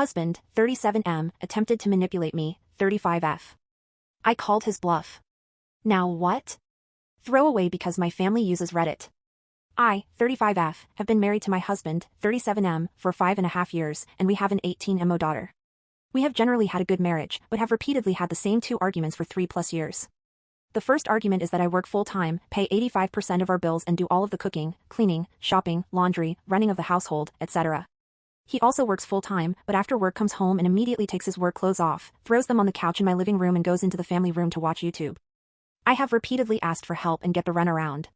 Husband, 37M, attempted to manipulate me, 35F. I called his bluff. Now what? Throwaway because my family uses Reddit. I, 35F, have been married to my husband, 37M, for 5.5 years, and we have an 18mo daughter. We have generally had a good marriage, but have repeatedly had the same two arguments for 3+ years. The first argument is that I work full-time, pay 85% of our bills and do all of the cooking, cleaning, shopping, laundry, running of the household, etc. He also works full-time, but after work comes home and immediately takes his work clothes off, throws them on the couch in my living room and goes into the family room to watch YouTube. I have repeatedly asked for help and get the runaround.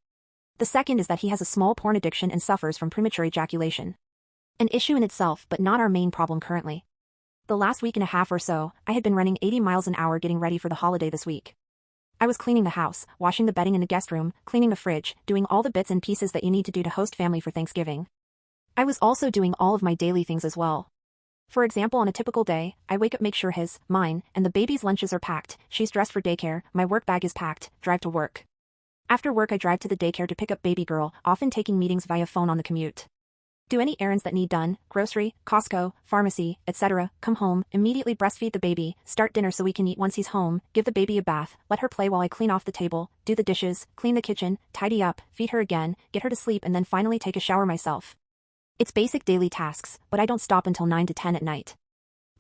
The second is that he has a small porn addiction and suffers from premature ejaculation. An issue in itself but not our main problem currently. The last week and a half or so, I had been running 80 miles an hour getting ready for the holiday this week. I was cleaning the house, washing the bedding in the guest room, cleaning the fridge, doing all the bits and pieces that you need to do to host family for Thanksgiving. I was also doing all of my daily things as well. For example, on a typical day, I wake up, make sure mine, and the baby's lunches are packed, she's dressed for daycare, my work bag is packed, drive to work. After work I drive to the daycare to pick up baby girl, often taking meetings via phone on the commute. Do any errands that need done, grocery, Costco, pharmacy, etc., come home, immediately breastfeed the baby, start dinner so we can eat once he's home, give the baby a bath, let her play while I clean off the table, do the dishes, clean the kitchen, tidy up, feed her again, get her to sleep and then finally take a shower myself. It's basic daily tasks, but I don't stop until 9 to 10 at night.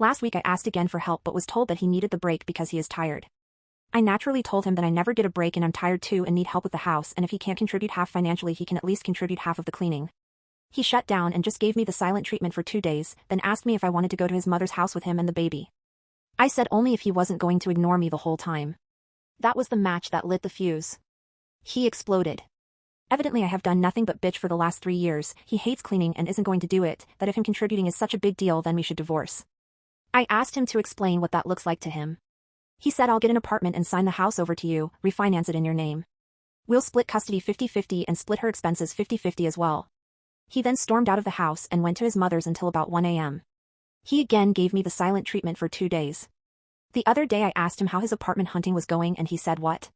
Last week I asked again for help but was told that he needed the break because he is tired. I naturally told him that I never did a break and I'm tired too and need help with the house, and if he can't contribute half financially he can at least contribute half of the cleaning. He shut down and just gave me the silent treatment for 2 days, then asked me if I wanted to go to his mother's house with him and the baby. I said only if he wasn't going to ignore me the whole time. That was the match that lit the fuse. He exploded. Evidently I have done nothing but bitch for the last 3 years, he hates cleaning and isn't going to do it, that if him contributing is such a big deal then we should divorce. I asked him to explain what that looks like to him. He said I'll get an apartment and sign the house over to you, refinance it in your name. We'll split custody 50-50 and split her expenses 50-50 as well. He then stormed out of the house and went to his mother's until about 1 a.m. He again gave me the silent treatment for 2 days. The other day I asked him how his apartment hunting was going and he said what?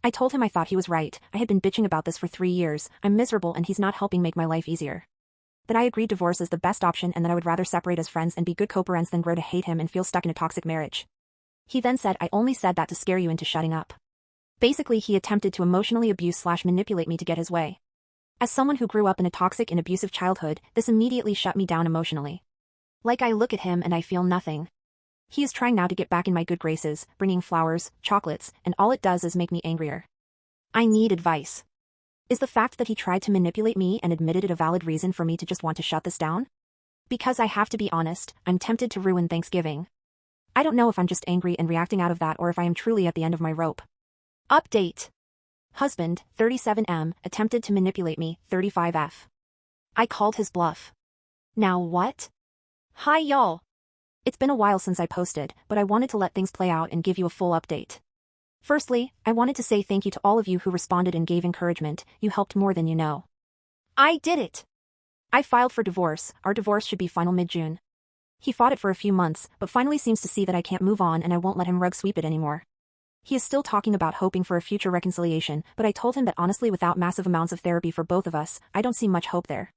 I told him I thought he was right, I had been bitching about this for 3 years, I'm miserable and he's not helping make my life easier. That I agreed divorce is the best option and that I would rather separate as friends and be good co-parents than grow to hate him and feel stuck in a toxic marriage. He then said I only said that to scare you into shutting up. Basically he attempted to emotionally abuse/manipulate me to get his way. As someone who grew up in a toxic and abusive childhood, this immediately shut me down emotionally. Like I look at him and I feel nothing. He is trying now to get back in my good graces, bringing flowers, chocolates, and all it does is make me angrier. I need advice. Is the fact that he tried to manipulate me and admitted it a valid reason for me to just want to shut this down? Because I have to be honest, I'm tempted to ruin Thanksgiving. I don't know if I'm just angry and reacting out of that or if I am truly at the end of my rope. Update. Husband, 37M, attempted to manipulate me, 35F. I called his bluff. Now what? Hi y'all. It's been a while since I posted, but I wanted to let things play out and give you a full update. Firstly, I wanted to say thank you to all of you who responded and gave encouragement, you helped more than you know. I did it! I filed for divorce, our divorce should be final mid-June. He fought it for a few months, but finally seems to see that I can't move on and I won't let him rug sweep it anymore. He is still talking about hoping for a future reconciliation, but I told him that honestly without massive amounts of therapy for both of us, I don't see much hope there.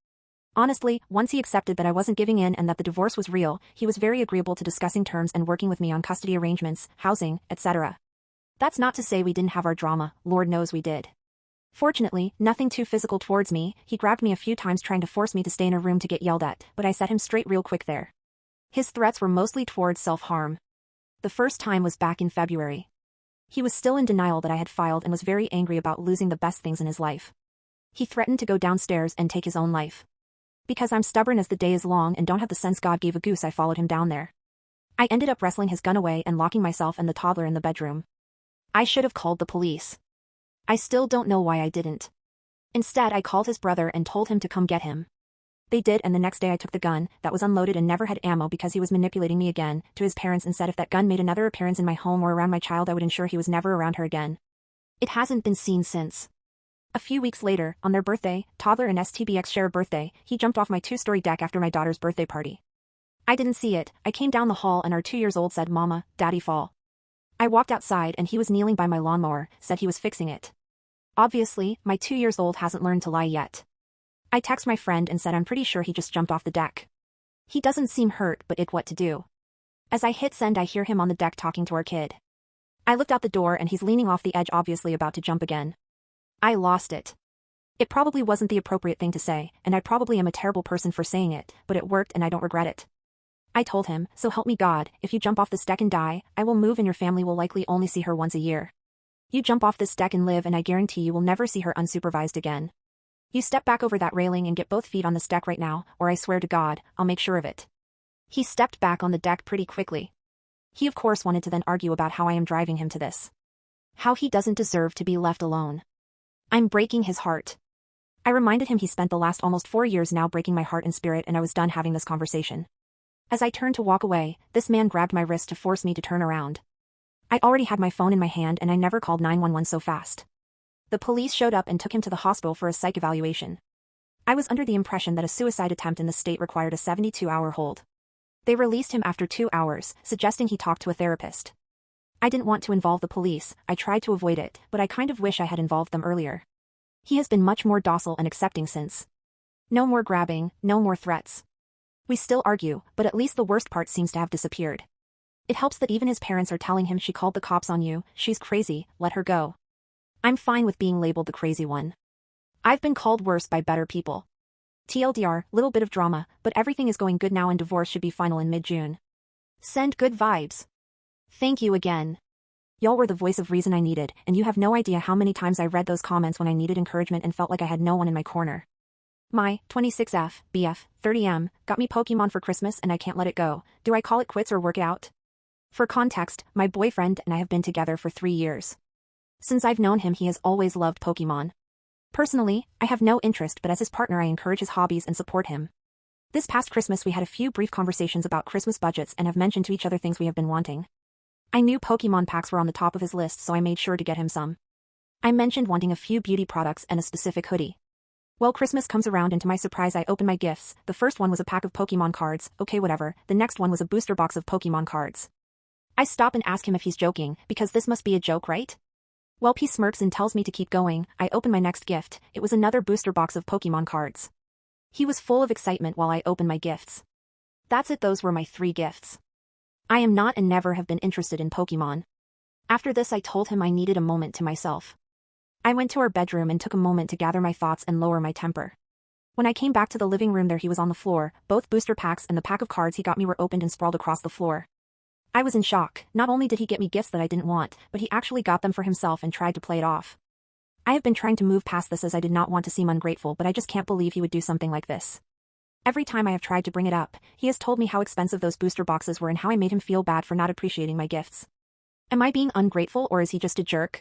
Honestly, once he accepted that I wasn't giving in and that the divorce was real, he was very agreeable to discussing terms and working with me on custody arrangements, housing, etc. That's not to say we didn't have our drama, Lord knows we did. Fortunately, nothing too physical towards me, he grabbed me a few times trying to force me to stay in a room to get yelled at, but I set him straight real quick there. His threats were mostly towards self-harm. The first time was back in February. He was still in denial that I had filed and was very angry about losing the best things in his life. He threatened to go downstairs and take his own life. Because I'm stubborn as the day is long and don't have the sense God gave a goose, I followed him down there. I ended up wrestling his gun away and locking myself and the toddler in the bedroom. I should have called the police. I still don't know why I didn't. Instead, I called his brother and told him to come get him. They did, and the next day I took the gun, that was unloaded and never had ammo because he was manipulating me again, to his parents and said if that gun made another appearance in my home or around my child I would ensure he was never around her again. It hasn't been seen since. A few weeks later, on their birthday, toddler and STBX share a birthday, he jumped off my 2-story deck after my daughter's birthday party. I didn't see it, I came down the hall and our 2-year-old said, "Mama, Daddy fall." I walked outside and he was kneeling by my lawnmower, said he was fixing it. Obviously, my 2-year-old hasn't learned to lie yet. I text my friend and said I'm pretty sure he just jumped off the deck. He doesn't seem hurt but what to do. As I hit send I hear him on the deck talking to our kid. I looked out the door and he's leaning off the edge obviously about to jump again. I lost it. It probably wasn't the appropriate thing to say, and I probably am a terrible person for saying it, but it worked and I don't regret it. I told him, so help me God, if you jump off this deck and die, I will move and your family will likely only see her once a year. You jump off this deck and live and I guarantee you will never see her unsupervised again. You step back over that railing and get both feet on this deck right now, or I swear to God, I'll make sure of it. He stepped back on the deck pretty quickly. He of course wanted to then argue about how I am driving him to this. How he doesn't deserve to be left alone. I'm breaking his heart. I reminded him he spent the last almost 4 years now breaking my heart and spirit and I was done having this conversation. As I turned to walk away, this man grabbed my wrist to force me to turn around. I already had my phone in my hand and I never called 911 so fast. The police showed up and took him to the hospital for a psych evaluation. I was under the impression that a suicide attempt in the state required a 72-hour hold. They released him after 2 hours, suggesting he talk to a therapist. I didn't want to involve the police, I tried to avoid it, but I kind of wish I had involved them earlier. He has been much more docile and accepting since. No more grabbing, no more threats. We still argue, but at least the worst part seems to have disappeared. It helps that even his parents are telling him she called the cops on you, she's crazy, let her go. I'm fine with being labeled the crazy one. I've been called worse by better people. TLDR, little bit of drama, but everything is going good now and divorce should be final in mid-June. Send good vibes. Thank you again. Y'all were the voice of reason I needed, and you have no idea how many times I read those comments when I needed encouragement and felt like I had no one in my corner. My 26F, BF, 30M, got me Pokemon for Christmas and I can't let it go. Do I call it quits or work it out? For context, my boyfriend and I have been together for 3 years. Since I've known him he has always loved Pokemon. Personally, I have no interest but as his partner I encourage his hobbies and support him. This past Christmas we had a few brief conversations about Christmas budgets and have mentioned to each other things we have been wanting. I knew Pokemon packs were on the top of his list so I made sure to get him some. I mentioned wanting a few beauty products and a specific hoodie. Well, Christmas comes around and to my surprise I opened my gifts. The first one was a pack of Pokemon cards, okay whatever, the next one was a booster box of Pokemon cards. I stop and ask him if he's joking, because this must be a joke, right? Well, he smirks and tells me to keep going. I open my next gift, it was another booster box of Pokemon cards. He was full of excitement while I opened my gifts. That's it, those were my 3 gifts. I am not and never have been interested in Pokemon. After this I told him I needed a moment to myself. I went to our bedroom and took a moment to gather my thoughts and lower my temper. When I came back to the living room there he was on the floor, both booster packs and the pack of cards he got me were opened and sprawled across the floor. I was in shock. Not only did he get me gifts that I didn't want, but he actually got them for himself and tried to play it off. I have been trying to move past this as I did not want to seem ungrateful but I just can't believe he would do something like this. Every time I have tried to bring it up, he has told me how expensive those booster boxes were and how I made him feel bad for not appreciating my gifts. Am I being ungrateful or is he just a jerk?